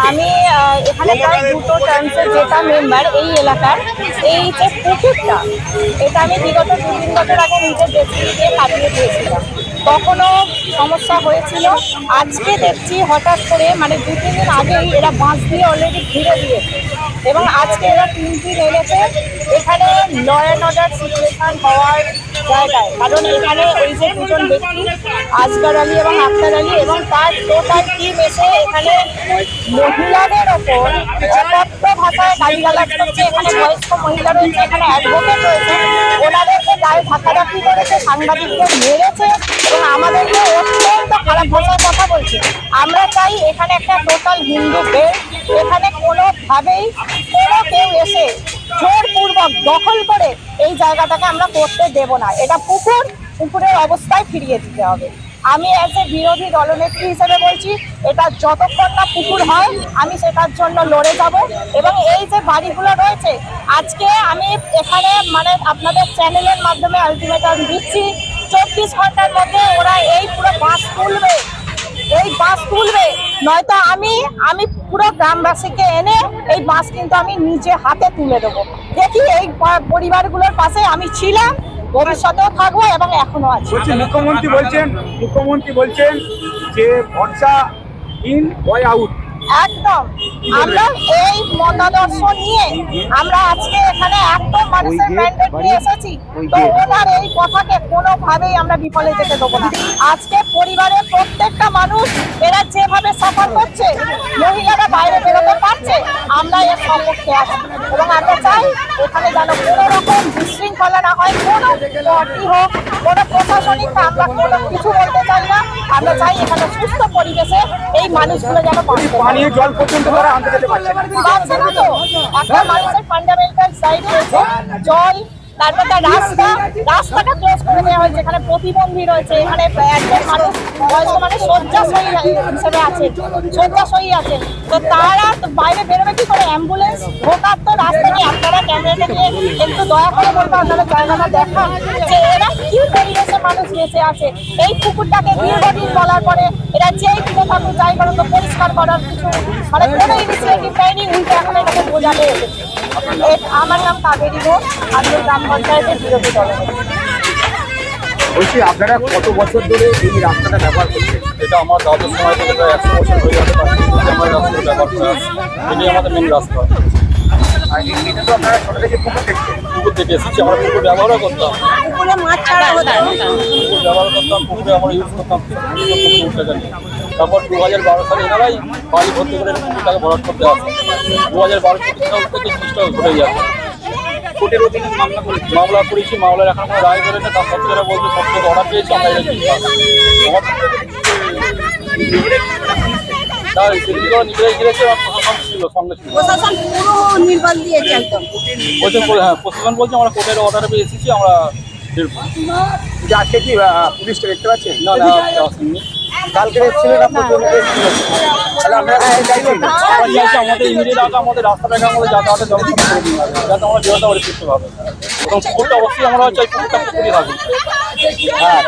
আমি এখানে প্রায় দুটো টার্মসের যেটা মেম্বার এই এলাকার, এই যে পুকুরটা, এটা আমি বিগত 2-3 বছর আগে নিজের দেশে দিয়ে কাটিয়ে দিয়েছিলাম। তখনও সমস্যা হয়েছিল। আজকে দেখছি হঠাৎ করে মানে 2-3 দিন আগেই এরা বাঁশ দিয়ে অলরেডি ঘিরে দিয়েছে এবং আজকে এরা 3 দিন এনেছে এখানে ল অ্যান্ড অর্ডার সিচুয়েশন হওয়ার জায়গায়। কারণ এখানে ওই যে দুজন ব্যক্তি আসগর আলী এবং আখতার আলী এবং তার টোটাল টিম এসে এখানে মহিলাদের ওপর অকথ্য ভাষায় গালিগালাজ করছে। এখানে বয়স্ক মহিলা রয়েছে, এখানে অ্যাডভোকেট রয়েছে, ওনাদেরকে গায়ে ধাক্কাধাক্কি করেছে, সাংবাদিকদের মেরেছে এবং আমাদেরকে অত্যন্ত খারাপ ভাষায় কথা বলছে। আমরা চাই এখানে একটা টোটাল হিন্দু বেল্ট, এখানে কোনোভাবেই কোনো কেউ এসে জোরপূর্বক দখল করে এই জায়গাটাকে আমরা করতে দেব না। এটা পুকুরের অবস্থায় ফিরিয়ে দিতে হবে। আমি অ্যাজ এ বিরোধী দলনেত্রী হিসেবে বলছি, এটা যতক্ষণ না পুকুর হয় আমি সেটার জন্য লড়ে যাব। এবং এই যে বাড়িগুলো রয়েছে, আজকে আমি এখানে মানে আপনাদের চ্যানেলের মাধ্যমে আলটিমেটাম দিচ্ছি, 24 ঘন্টার মধ্যে ওরা এই পুরো বাস তুলবে, নয়তো আমি পুরো গ্রামবাসীকে এনে এই বাস কিন্তু আমি নিজে হাতে তুলে দেবো। দেখি এই পরিবারগুলোর পাশে আমি ছিলাম, ভবিষ্যতেও থাকবো এবং এখনো আছি। মুখ্যমন্ত্রী বলছেন যে ভরসা ইন ওয়ে আউট। একদম আমরা এই মতাদর্শ নিয়ে আমরা আজকে এখানে একদম মানুষের ম্যান্ডেট নিয়ে এসেছি। তো ওনার এই কথাকে কোনোভাবেই আমরা বিফলে যেতে দেবো না। আজকে পরিবারের প্রত্যেকটা মানুষ এরা যেভাবে সাফার করছে, মহিলারা বাইরে বেরোতে পারছে, আমরা এর সপক্ষে আছি এবং আমরা চাই এখানে যেন কোনো রকম বিশৃঙ্খলা না হয়। কোনো পার্টি হোক, কোনো প্রশাসনিক, আমরা কোনো কিছু বলতে চাই না। আমরা চাই এখানে সুস্থ পরিবেশে এই মানুষগুলো যেন পানীয় জল পর্যন্ত তারা আনতে যেতে পারছে না। একটা মানুষের ফান্ডামেন্টাল রাইট রয়েছে জল, তারপর তার রাস্তাটা ক্লোজ করে দেওয়া হয়েছে। এখানে প্রতিবন্ধী রয়েছে, এখানে একজন মানুষ বয়স্ক মানে শয্যাশয়ী হিসেবে আছে, তো তারা বাইরে বেরোবে কি করে? অ্যাম্বুলেন্স ঢোকার তো রাস্তা নেই। আপনারা ক্যামেরাটা নিয়ে একটু দয়া করে বলবো, আপনারা জায়গাটা দেখান যে এরা কি পরিবেশে মানুষ বেঁচে আছে। এই পুকুরটাকে দীর্ঘদিন বলার পরে এরা যেই দিনে থাকুক যাই করুন, তো পরিষ্কার করার কিছু মানে কোনো ইনিশিয়েটিভ নেয়নি, উল্টে এখন এটাকে বোঝাতে এসেছে। আমার নাম কাবেরী ঘোষ, আমি গ্রাম পঞ্চায়েতের বিরোধী দলনেত্রী। বলছি, আপনারা কত বছর ধরে এই রাস্তাটা ব্যবহার করছেন? এটা আমার দাদুর সময় থেকে প্রায় 100 বছর হয়ে যাবে। আমরা রাস্তাটা ব্যবহার করে আসছি, এটাই আমাদের মেন রাস্তা। আর এটা তো আপনারা ছোট থেকে পুকুর দেখছেন। পুকুর থেকে এসেছি, আমরা পুকুর ব্যবহারও করতাম, পুকুরে মাছ ছাড়া হতো, পুকুর ব্যবহার করতাম, পুকুরে আমরা ইউজ করতাম। তারপর 2012 সালে এনারাই বাড়ি ভর্তি করে পুকুরটাকে ভরাট করতে আসে। 2012 থেকে জিনিসটা ঘটে যাচ্ছে। কোর্টের অধীনে মামলা করেছি, মামলার এখন কোনো রায় বেরোচ্ছে। তার সত্ত্বেও এরা বলছে সব থেকে অর্ডার পেয়েছি, আমরা এটা নিজেরাই গিয়েছে, প্রশাসন ছিল সঙ্গে ছিল। প্রশাসন পুরো নির্বাল দিয়েছে একদম। হ্যাঁ, প্রশাসন বলছে আমরা কোর্টের অর্ডারে পেয়ে এসেছি, আমরা যে আজকে কি পুলিশকে দেখতে পাচ্ছেন? না আসেননি। কালকে এসেছিলেন আপনার? তাহলে আপনারা চাইছেন আমাদের ইমিডিয়েট আগে আমাদের রাস্তাটাকে আমাদের যাতায়াতের ব্যবস্থা করে দিন, যাতে আমরা বেরোতে পারি সুস্থভাবে। এবং পুকুরটা অবশ্যই আমরা চাই পুকুরটা পুকুরই থাকুক। হ্যাঁ,